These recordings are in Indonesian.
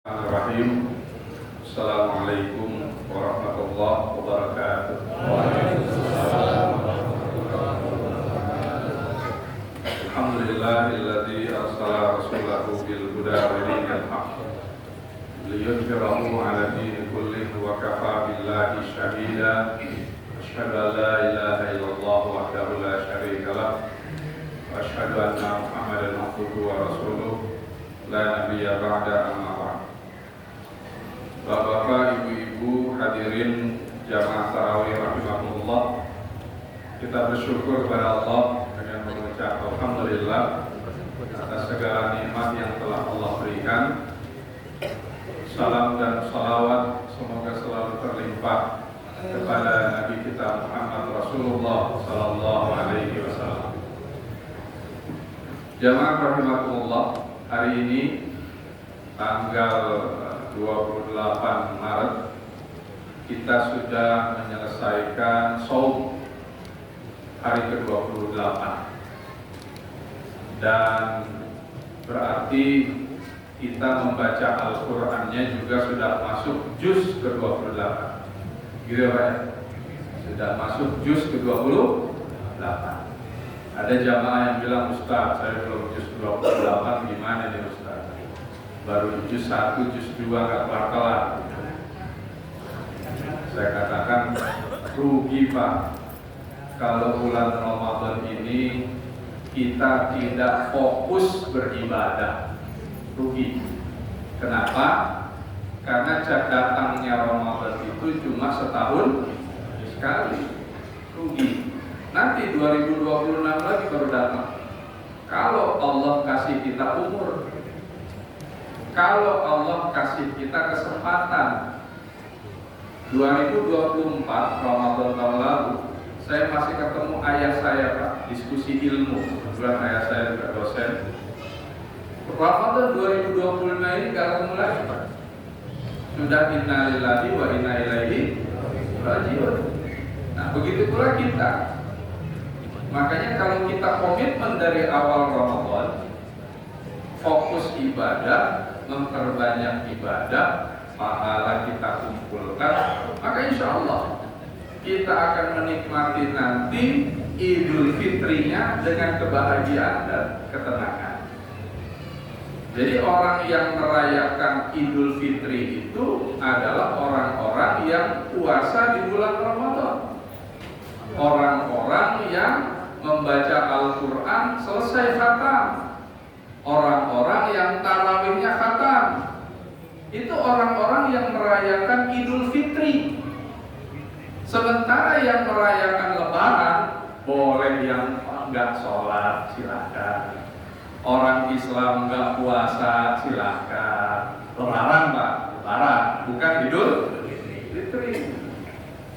Bismillahirrahmanirrahim. Assalamualaikum warahmatullahi wabarakatuh. Alhamdulillahilladzi arsala rasulahu bil huda wa dinil haqq liyudhhirahu 'ala dini kullihi wa kafaa billahi shahida. Asyhadu an la ilaha illallah wahdahu la syarika lah wa asyhadu anna Muhammadan abduhu wa rasuluh la nabiyya ba'da, amma ba'd. Bapak-bapak, ibu-ibu, hadirin jamaah tarawih rahimahullah, kita bersyukur kepada Allah dengan mengucap alhamdulillah atas segala nikmat yang telah Allah berikan. Salam dan salawat semoga selalu terlimpah kepada Nabi kita Muhammad Rasulullah sallallahu alaihi wasallam. Jamaah rahimahullah, hari ini tanggal 28 Maret kita sudah menyelesaikan shaum hari ke-28, dan berarti kita membaca Al-Qur'annya juga sudah masuk juz ke-28, gitu Pak ya? Sudah masuk juz ke-28. Ada jamaah yang bilang, Ustaz, saya belum juz 28, gimana nih Ustaz? Baru juz 1, juz 2 gak kelar-kelar. Saya katakan rugi Pak, kalau bulan Ramadan ini kita tidak fokus beribadah. Rugi. Kenapa? Karena datangnya Ramadan itu cuma setahun sekali. Rugi. Nanti 2026 lagi baru datang. Kalau Allah kasih kita umur, kalau Allah kasih kita kesempatan, 2024 Ramadan tahun lalu saya masih ketemu ayah saya Pak, diskusi ilmu. Kebetulan ayah saya juga dosen. Ramadan 2025 ini gak ketemu lagi Pak. Sudah inna lillahi wa inna ilaihi raji'un. Nah begitu pula kita. Makanya kalau kita komitmen dari awal Ramadan, fokus ibadah, memperbanyak ibadah, pahala kita kumpulkan, maka insya Allah kita akan menikmati nanti Idul Fitrinya dengan kebahagiaan dan ketenangan. Jadi orang yang merayakan Idul Fitri itu adalah orang-orang yang puasa di bulan Ramadan, orang-orang yang membaca Al-Quran selesai khatam, orang-orang yang tarawihnya khatam. Itu orang-orang yang merayakan Idul Fitri. Sementara yang merayakan Lebaran, boleh yang enggak sholat silakan, orang Islam enggak puasa silakan. Lebaran Pak, Lebaran, bukan Idul Fitri.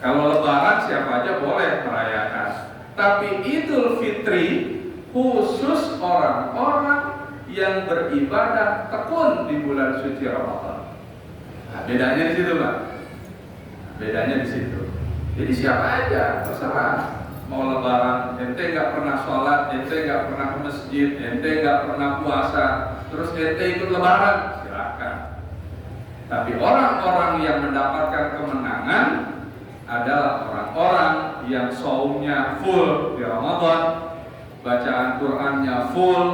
Kalau Lebaran siapa aja boleh merayakan, tapi Idul Fitri khusus orang-orang yang beribadah tekun di bulan suci Ramadan. Nah, bedanya di situ Pak. Bedanya di situ. Jadi siapa aja terserah. Mau Lebaran, ente nggak pernah sholat, ente nggak pernah ke masjid, ente nggak pernah puasa, terus ente ikut Lebaran, silakan. Tapi orang-orang yang mendapatkan kemenangan adalah orang-orang yang shaumnya full di Ramadan, bacaan Qur'annya full,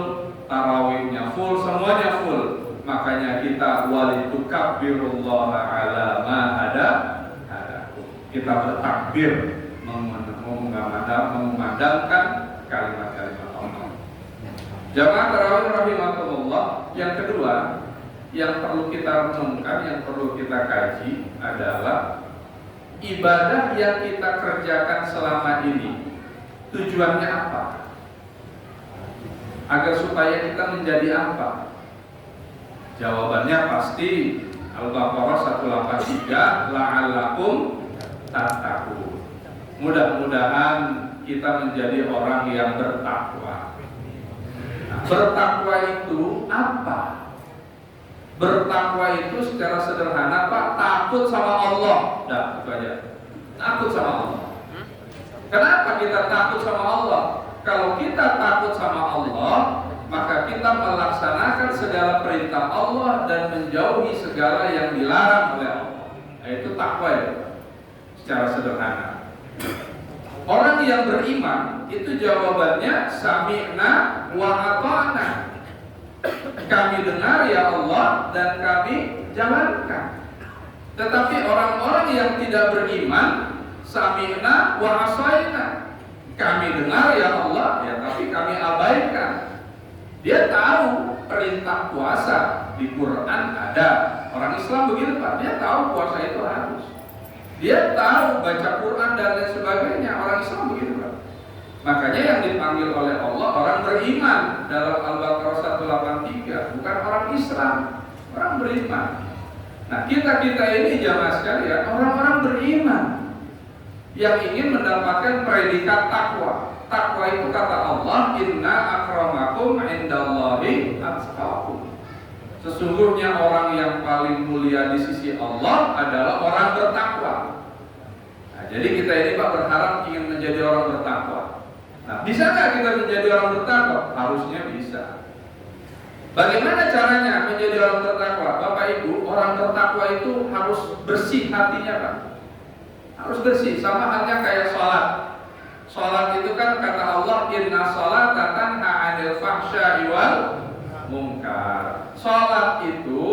tarawihnya full, semuanya full. Makanya kita walitukabbirullaha ala ma hadakum. Kita bertakbir mengumandangkan kalimat-kalimat Allah. Jamaah tarawih rahimahullah, yang kedua yang perlu kita renungkan, yang perlu kita kaji adalah ibadah yang kita kerjakan selama ini tujuannya apa? Agar supaya kita menjadi apa? Jawabannya pasti Al-Baqarah 183, la'allakum tattaqun. Mudah-mudahan kita menjadi orang yang bertakwa. Nah, bertakwa itu apa? Bertakwa itu secara sederhana Pak, takut sama Allah. Dah, itu aja. Takut sama Allah. Kenapa kita takut sama Allah? Kalau kita takut sama Allah, maka kita melaksanakan segala perintah Allah dan menjauhi menjauhi segala yang dilarang oleh Allah. Itu takwa ya, secara sederhana. Orang yang beriman itu jawabannya sami'na wa ata'na. Kami dengar ya Allah dan kami jalankan. Tetapi orang-orang yang tidak beriman, sami'na wa asaina. Kami dengar ya Allah, ya tapi kami abaikan. Dia tahu perintah puasa di Quran ada. Orang Islam begitu Pak, dia tahu puasa itu harus. Dia tahu baca Quran dan lain sebagainya. Orang Islam begitu Pak. Makanya yang dipanggil oleh Allah orang beriman dalam Al-Baqarah 183, bukan orang Islam, orang beriman. Nah kita ini jamaah sekalian orang-orang beriman yang ingin mendapatkan predikat takwa. Takwa itu kata Allah, inna akramakum indallahi atqakum. Sesungguhnya orang yang paling mulia di sisi Allah adalah orang bertakwa. Nah, jadi kita ini Pak berharap ingin menjadi orang bertakwa. Nah, bisa nggak kita menjadi orang bertakwa? Harusnya bisa. Bagaimana caranya menjadi orang bertakwa? Bapak Ibu, orang bertakwa itu harus bersih hatinya Pak. Harus bersih, sama halnya kayak sholat. Sholat itu kan kata Allah, inna sholata tanha 'anil fahsya'i wal munkar. Sholat itu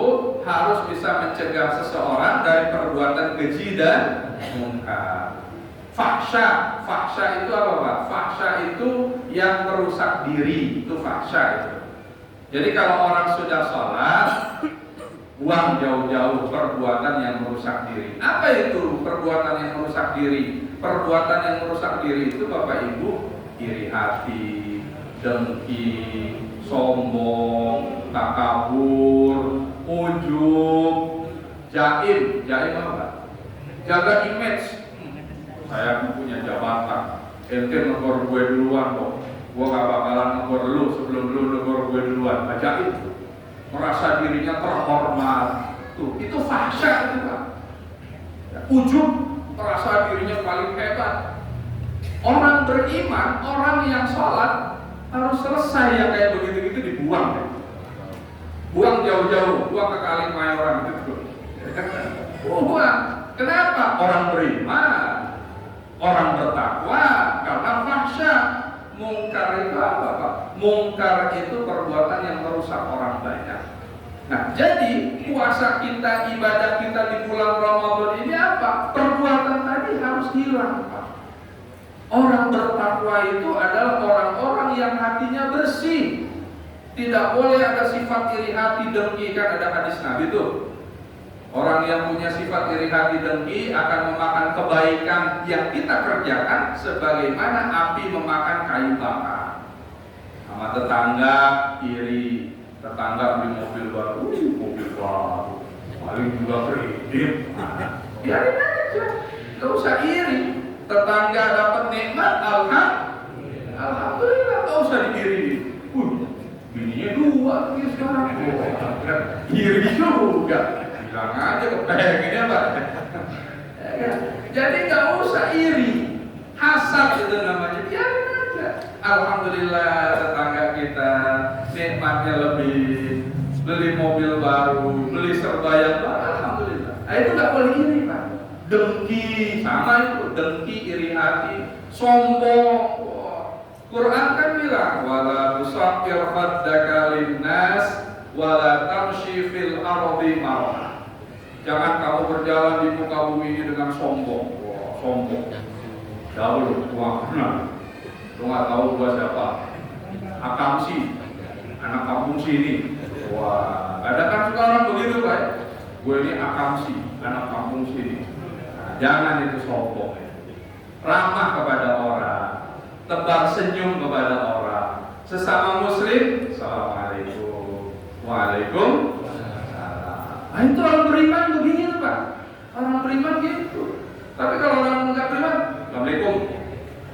harus bisa mencegah seseorang dari perbuatan keji dan munkar. Fahsya itu apa Pak? Fahsya itu yang merusak diri, itu fahsya itu. Jadi kalau orang sudah sholat, buang jauh-jauh perbuatan yang merusak diri. Apa itu perbuatan yang merusak diri? Perbuatan yang merusak diri itu Bapak Ibu, iri hati, dengki, sombong, takabur, ujub, jaim apa? Jaga image. Saya punya jabatan, ente negor gue duluan kok. Gue gak bakalan negor lu sebelum lu negor gue duluan. Jaim, merasa dirinya terhormat. Tuh, itu fahsya itu Pak. Ujub, merasa dirinya paling hebat. Orang beriman, orang yang sholat harus selesai yang kayak begitu-gitu dibuang. Buang jauh-jauh, buang ke Kalimayoran gitu. Buang. Kenapa? Orang beriman, orang bertakwa, karena fahsya. Mungkar itu apa Pak? Mungkar itu perbuatan yang merusak orang banyak. Nah, jadi puasa kita, ibadah kita di bulan Ramadan ini apa? Perbuatan tadi harus hilang Pak. Orang bertakwa itu adalah orang-orang yang hatinya bersih. Tidak boleh ada sifat iri hati, dengki. Kan ada hadis Nabi tuh. Orang yang punya sifat iri hati, dengki akan memakan kebaikan yang kita kerjakan sebagaimana api memakan kayu bakar. Sama tetangga iri, tetangga beli mobil baru, paling juga kredit. Biarin aja, gak usah iri. Tetangga dapat nikmat, alhamdulillah, gak usah diiri. Bininya dua lagi sekarang. Iri juga. Bilang aja kepengennya Pak. Jadi nggak usah iri, hasad itu namanya. Biarin aja. Alhamdulillah tetangga kita nikmatnya lebih, beli mobil baru, beli serba yang baru. Alhamdulillah. Nah, itu nggak boleh iri Pak. Dengki sama itu, dengki, iri hati, sombong. Quran kan bilang wala tusaqqir khaddaka linnas wala tamshi fil ardi marha. Jangan kamu berjalan di muka bumi ini dengan sombong. Sombong. Jauh tua. Lu nggak tahu gua siapa? Akamsi, anak kampung sini. Wah, ada kan sekarang begitu Pak. Gue ini akamsi, anak kampung sini. Nah, jangan itu sombong. Ramah kepada orang, tebar senyum kepada orang. Sesama Muslim, assalamualaikum, waalaikumsalam. Nah, itu orang beriman begini Pak. Orang beriman gitu. Tapi kalau orang nggak beriman, assalamualaikum,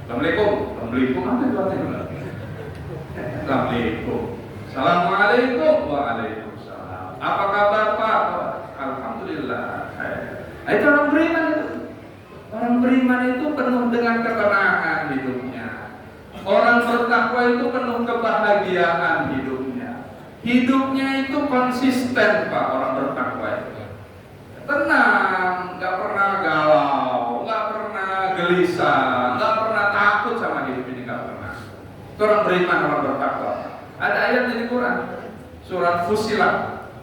assalamualaikum, assalamualaikum apa itu artinya? Assalamualaikum, assalamualaikum, waalaikumsalam. Apa kabar Pak? Alhamdulillah. Nah, itu orang beriman itu. Orang beriman itu penuh dengan ketenangan hidupnya. Orang bertakwa itu penuh kebahagiaan hidupnya. hidupnya itu konsisten Pak, orang bertakwa itu. Tenang, nggak pernah galau, nggak pernah gelisah, nggak pernah takut sama hidup ini, nggak pernah. Itu orang beriman, orang bertakwa. Ada ayat di Quran, surat Fussilat.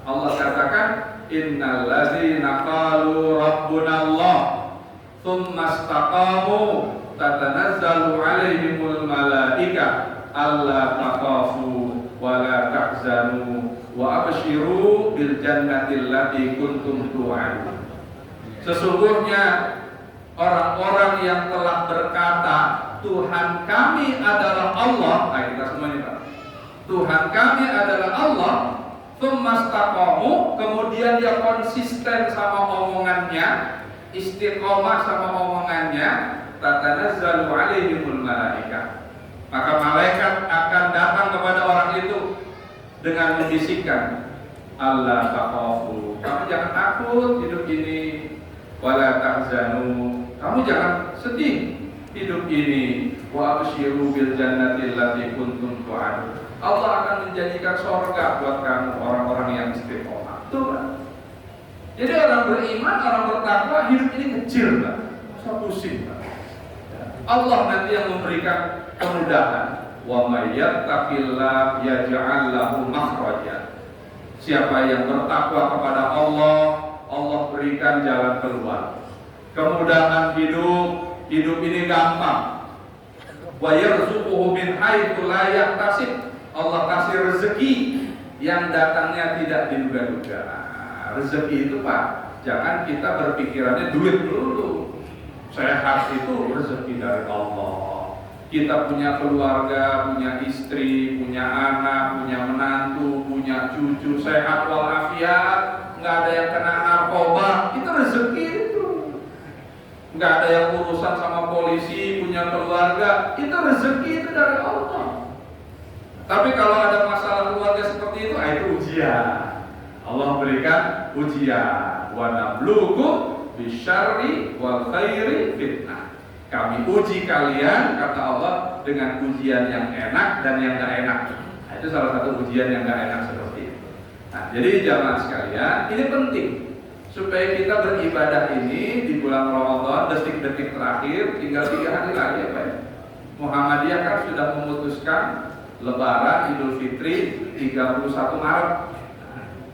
Allah katakan, Innal ladzina qalu rabbunallah tsumma istaqamu tatanazzalu alaihimul malaika alla taqafu wa la tahzanu wa abshiru bil jannati allati kuntum tu'adun. Sesungguhnya orang-orang yang telah berkata Tuhan kami adalah Allah, nah kita semua ini Pak, Tuhan kami adalah Allah, tsumastaqamu, kemudian dia konsisten sama omongannya, istiqomah sama omongannya, tatanazzalu alaihimul malaika, maka malaikat akan datang kepada orang itu dengan membisikkan, Allah taqafu, kamu jangan takut hidup ini, wala tahzanu, kamu jangan sedih hidup ini, wa abshiru bil jannati allati kuntum tu'adun. Allah akan menjanjikan surga buat kamu orang-orang yang istiqomah. Tuh Pak. Jadi orang beriman, orang bertakwa hidup ini kecil Pak, usah pusing Pak. Allah nanti yang memberikan kemudahan. Wa may yattaqillah yaj'al lahu makhraja. Siapa yang bertakwa kepada Allah, Allah berikan jalan keluar. Kemudahan hidup ini gampang. Wa yarzuquhu min haitsu la yahtasib. Allah kasih rezeki yang datangnya tidak diduga-duga. Rezeki itu Pak, jangan kita berpikirannya duit dulu. Sehat itu rezeki dari Allah. Kita punya keluarga, punya istri, punya anak, punya menantu, punya cucu, sehat walafiat, nggak ada yang kena narkoba, itu rezeki itu. Nggak ada yang urusan sama polisi, punya keluarga, itu rezeki itu dari Allah. Tapi kalau ada masalah keluarga seperti itu, itu ujian. Allah berikan ujian. Wa nabluukum bisyarri wal khairi fitnah. Kami uji kalian, kata Allah, dengan ujian yang enak dan yang gak enak. Nah, itu salah satu ujian yang gak enak seperti itu. Nah, jadi jamaah sekalian, ini penting supaya kita beribadah ini di bulan Ramadan, detik-detik terakhir, tinggal 3 hari lagi ya Pak. Muhammadiyah kan sudah memutuskan Lebaran Idul Fitri 31 Maret.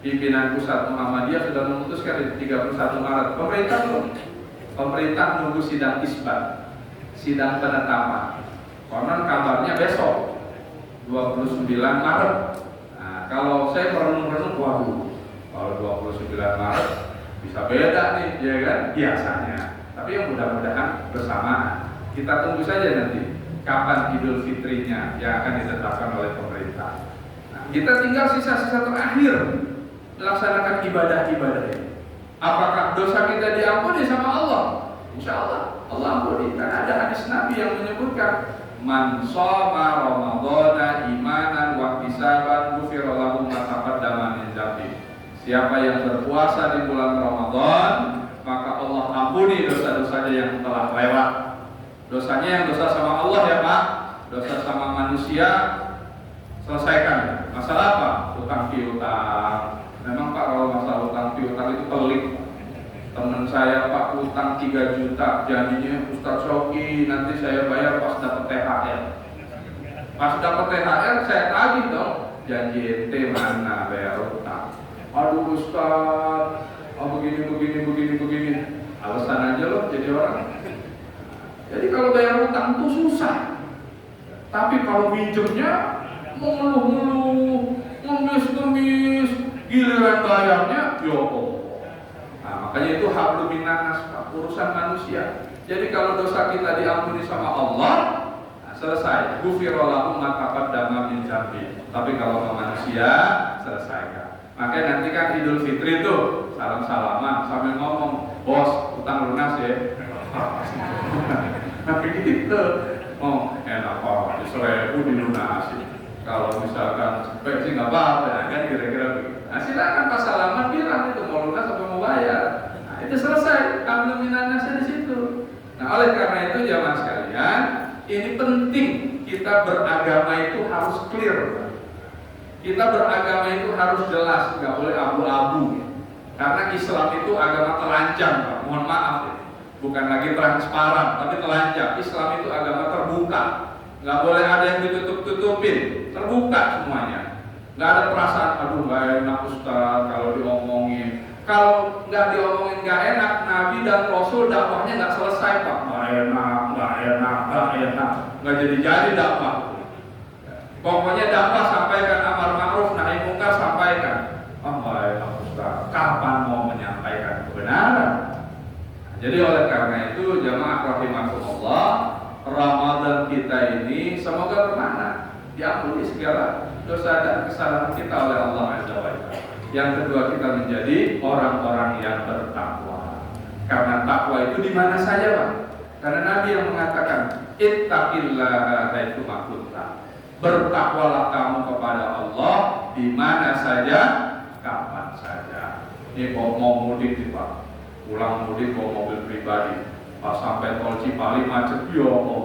Pimpinan pusat Muhammadiyah sudah memutuskan 31 Maret. Pemerintah nunggu sidang isbat, sidang penetapan. Konon kabarnya besok 29 Maret. Nah, kalau saya merenung-renung, waduh, kalau 29 Maret bisa beda nih, ya kan? Biasanya. Tapi yang mudah-mudahan bersamaan. Kita tunggu saja nanti kapan Idul Fitrinya yang akan ditetapkan oleh pemerintah. Nah, kita tinggal sisa-sisa terakhir melaksanakan ibadah-ibadah ini. Apakah dosa kita diampuni sama Allah? Insya Allah Allah ampuni. Karena ada hadis Nabi yang menyebutkan, Man shoma Ramadhana imanan wa ihtisaban ghufira lahu ma taqaddama min dzambi. Siapa yang berpuasa di bulan Ramadan, maka Allah ampuni dosa-dosanya yang telah lewat. Dosanya yang dosa sama Allah ya Pak, dosa sama manusia selesaikan. Masalah apa? Utang piutang. Memang Pak kalau masalah utang piutang itu pelik. Teman saya Pak utang 3 juta, janjinya Ustaz Shoki nanti saya bayar pas dapat THR. Pas dapat THR saya tagih dong, janji ente mana bayar utang. Aduh Ustaz, begini. Alasan aja loh jadi orang. Jadi kalau bayar utang itu susah. Tapi kalau minjemnya mengeluh-ngeluh, ngemis-ngemis, giliran bayarnya yoko. Nah, makanya itu hablum minannas, urusan manusia. Jadi kalau dosa kita diampuni sama Allah, nah, selesai. Ghufira lahu ma taqaddama min dzambi. Tapi kalau sama manusia, selesaikan. Makanya nanti kan Idul Fitri itu salam-salaman sambil ngomong, bos, utang lunas ya. Nah begitu. Oh enak kok, 1.000 dilunasi. Kalau misalkan baik sih nggak apa-apa, kan kira-kira begitu. Nah silakan pas salaman bilang itu mau lunas atau mau bayar. Nah itu selesai, hablum minannasnya di situ. Nah oleh karena itu jamaah sekalian, ini penting kita beragama itu harus clear. Kita beragama itu harus jelas, nggak boleh abu-abu. Karena Islam itu agama telanjang, Pak. Mohon maaf ya. Bukan lagi transparan, tapi telanjang. Islam itu agama terbuka. Nggak boleh ada yang ditutup-tutupin, terbuka semuanya. Nggak ada perasaan, aduh nggak enak Ustaz kalau diomongin. Kalau nggak diomongin nggak enak, Nabi dan Rasul dakwahnya nggak selesai, Pak. Nggak enak, nggak jadi dakwah. Pokoknya dakwah sampaikan amar ma'ruf nahi munkar, sampaikan. Oh baik Ustaz, kapan mau menyampaikan kebenaran? Jadi oleh karena itu jamaah rahimakumullah, Ramadan kita ini semoga bermakna, diampuni segala dosa dan kesalahan kita oleh Allah Azza wa Jalla. Yang kedua, kita menjadi orang-orang yang bertakwa. Karena takwa itu di mana saja, Pak. Karena Nabi yang mengatakan, ittaqillaha haitsu ma kunta. Bertakwalah kamu kepada Allah di mana saja, kapan saja. Ini mau mudik nih, Pak. Pulang mudik bawa mobil pribadi. Pas sampai tol Cipali macet, ya Allah.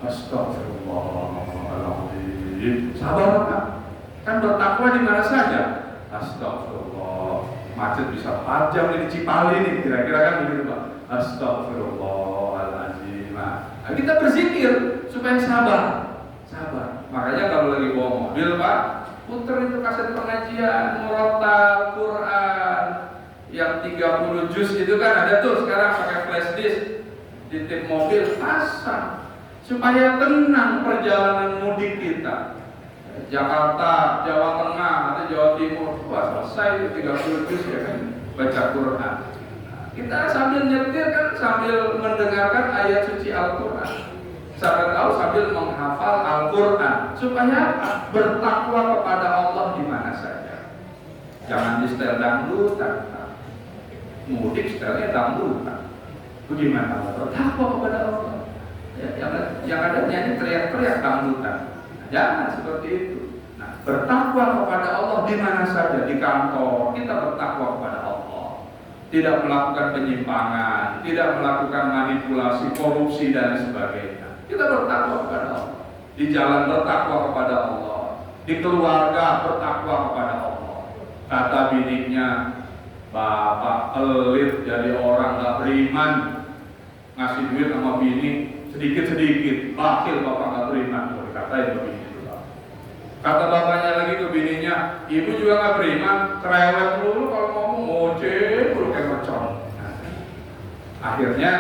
Astagfirullahaladzim. Sabar, Pak. Kan bertakwa di mana saja. Astagfirullah, macet bisa 4 jam di Cipali nih, kira-kira kan begitu, Pak. Astagfirullahaladzim. Nah, kita berzikir supaya sabar. Makanya kalau lagi bawa mobil, Pak, puter itu kaset pengajian, murotal, Quran yang 30 juz itu kan ada tuh sekarang pakai flash disk di tip mobil, pasang supaya tenang perjalanan mudik kita. Jakarta, Jawa Tengah, atau Jawa Timur, wah selesai 30 juz ya kan, baca Quran. Kita sambil nyetir kan sambil mendengarkan ayat suci Al-Quran. Sampai tahu sambil menghafal Al-Quran. Supaya bertakwa kepada Allah di mana saja. Jangan di setel dangdutan. Mudik setelnya dangdutan. Bagaimana bertakwa kepada Allah? Ya, yang ada nyanyi teriak-teriak dangdutan. Jangan seperti itu. Nah, bertakwa kepada Allah di mana saja, di kantor kita bertakwa kepada Allah. Tidak melakukan penyimpangan, tidak melakukan manipulasi, korupsi dan sebagainya. Kita bertakwa kepada Allah. Di jalan bertakwa kepada Allah. Di keluarga bertakwa kepada Allah. Kata bininya, bapak pelit jadi orang gak beriman, ngasih duit sama bini sedikit-sedikit, bakil bapak gak beriman. Katain ke bini. Kata bapaknya lagi ke bininya, ibu juga gak beriman, cerewet dulu kalau ngomong ngoceh dulu kayak mercon. Akhirnya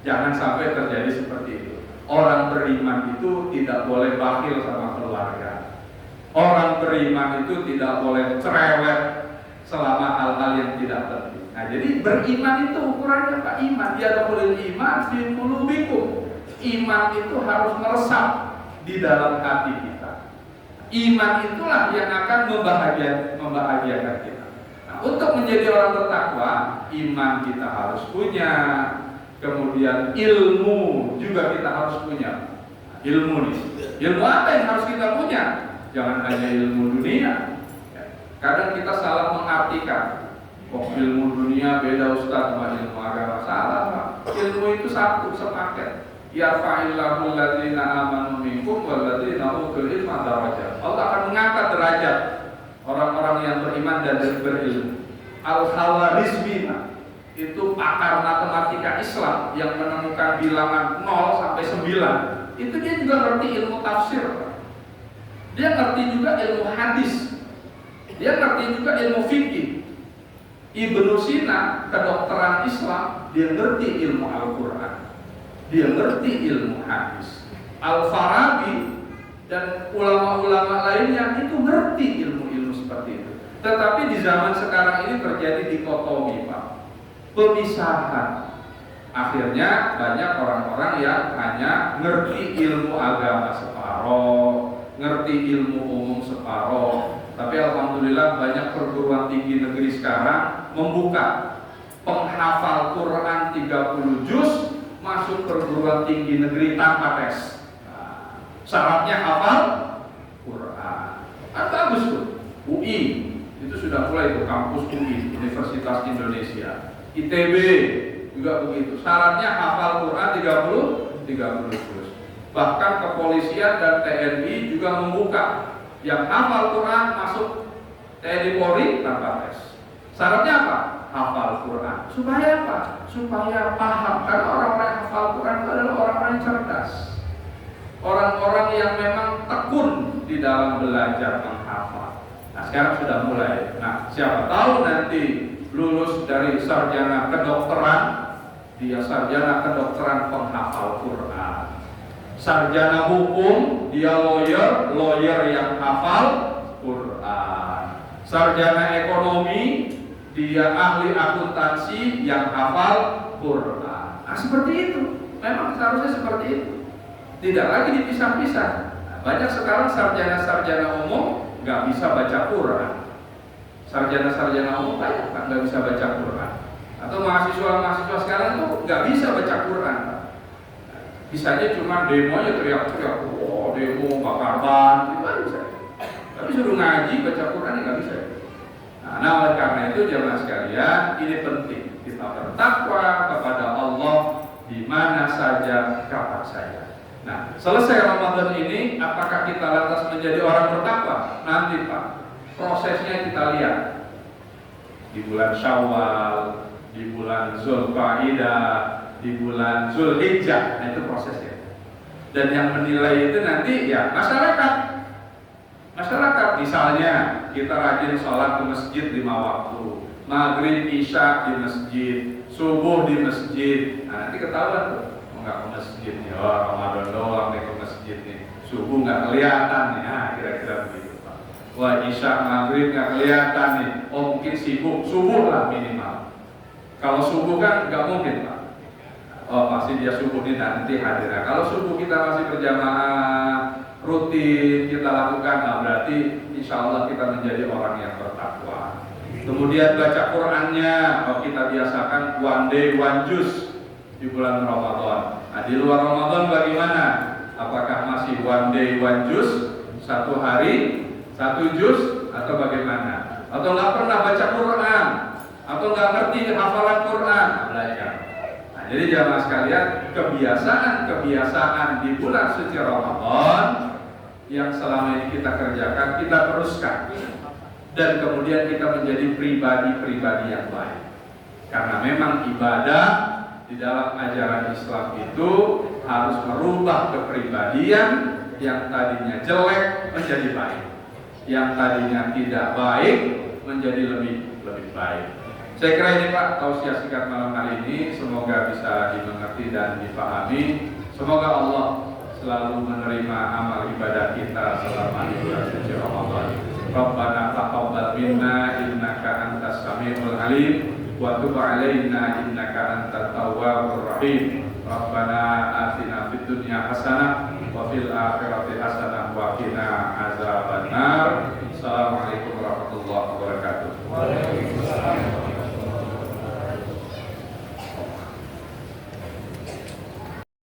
jangan sampai terjadi seperti itu. Orang beriman itu tidak boleh bakhil sama keluarga. Orang beriman itu tidak boleh cerewet selama hal-hal yang tidak penting. Nah, jadi beriman itu ukurannya Pak, iman. Ya boleh iman fi qulubikum. Iman itu harus meresap di dalam hati kita. Iman itulah yang akan membahagiakan kita. Nah, untuk menjadi orang bertakwa, iman kita harus punya. Kemudian ilmu juga kita harus punya. Ilmu nih. Ilmu apa yang harus kita punya? Jangan hanya ilmu dunia. Kadang kita salah mengartikan. Kok ilmu dunia beda Ustaz sama ilmu agama? Salah, Pak. Ilmu itu satu, sepaket. Yarfa'illahu alladzina amanu minkum walladzina utul ilma darajat. Allah akan mengangkat derajat orang-orang yang beriman dan berilmu. Al-Khawarizmi itu pakar matematika Islam yang menemukan bilangan 0 sampai 9. Itu dia juga ngerti ilmu tafsir. Dia ngerti juga ilmu hadis. Dia ngerti juga ilmu fikih. Ibnu Sina, kedokteran Islam, dia ngerti ilmu Al-Quran. Dia ngerti ilmu hadis. Al-Farabi dan ulama-ulama lainnya itu ngerti ilmu-ilmu seperti itu. Tetapi di zaman sekarang ini terjadi dikotomi, Pak. Pemisahan. Akhirnya banyak orang-orang yang hanya ngerti ilmu agama separoh, ngerti ilmu umum separoh. Tapi alhamdulillah banyak perguruan tinggi negeri sekarang membuka penghafal Quran 30 juz masuk perguruan tinggi negeri tanpa tes. Nah, syaratnya hafal Quran. Bagus tuh. UI itu sudah mulai tuh, kampus UI, Universitas Indonesia. ITB juga begitu. Syaratnya hafal Quran 30 juz. Bahkan kepolisian dan TNI juga membuka Yang hafal Quran masuk TNI Polri tanpa tes. Syaratnya apa? Hafal Quran. Supaya apa? Supaya paham. Karena orang-orang yang hafal Quran itu adalah orang-orang yang cerdas. Orang-orang yang memang tekun di dalam belajar menghafal. Nah sekarang sudah mulai. Nah siapa tahu nanti lulus dari sarjana kedokteran, dia sarjana kedokteran penghafal Quran. Sarjana hukum, dia lawyer yang hafal Quran. Sarjana ekonomi, dia ahli akuntansi yang hafal Quran. Nah seperti itu. Memang seharusnya seperti itu. Tidak lagi dipisah-pisah. Nah, banyak sekarang sarjana-sarjana umum nggak bisa baca Quran. Sarjana-sarjana umum banyak nggak bisa baca Quran. Atau mahasiswa-mahasiswa sekarang itu nggak bisa baca Quran. Bisanya cuma demo aja teriak-teriak, oh demo bakar ban, itu aja bisa. Tapi suruh ngaji baca Quran nggak bisa. Nah, oleh karena itu jemaah sekalian, ini penting kita bertakwa kepada Allah di mana saja, kapan saja. Nah, selesai Ramadan ini, apakah kita lantas menjadi orang bertakwa? Nanti Pak, prosesnya kita lihat di bulan Syawal, di bulan Zulqa'dah, di bulan Zulhijjah. Nah, itu prosesnya. Dan yang menilai itu nanti ya masyarakat. Misalnya kita rajin sholat ke masjid 5 waktu, maghrib, isya di masjid, subuh di masjid. Nah, nanti ketahuan tuh. Nggak ke masjid nih, oh Ramadan doang nih ke masjid nih, subuh nggak kelihatan nih, nah kira-kira begitu Pak. Wah isya maghrib nggak kelihatan nih, oh mungkin sibuk, subuh lah minimal. Kalau subuh kan nggak mungkin Pak, oh pasti dia subuh nih nanti hadir. Nah, kalau subuh kita masih berjamaah rutin kita lakukan, nah berarti insya Allah kita menjadi orang yang bertakwa. Kemudian baca Qurannya, kalau kita biasakan one day one juz di bulan Ramadan. Nah di luar Ramadan bagaimana? Apakah masih one day one juz, satu hari satu juz, atau bagaimana? Atau nggak pernah baca Quran, atau nggak ngerti hafalan Quran? Nah, belajar. Nah, jadi jamaah sekalian, kebiasaan di bulan suci Ramadan yang selama ini kita kerjakan, kita teruskan, dan kemudian kita menjadi pribadi-pribadi yang baik. Karena memang ibadah di dalam ajaran Islam itu harus merubah kepribadian yang tadinya jelek menjadi baik, yang tadinya tidak baik menjadi lebih baik. Saya kira ini Pak tausiah singkat malam hari ini, semoga bisa dimengerti dan dipahami. Semoga Allah selalu menerima amal ibadah kita selama di bulan suci Ramadan. Rabbana taqabbal minna innaka antas samiul alim wa tub 'alaina innaka antat tawwabur rahim. Rabbana atina fid dunya hasanah wa fil akhirati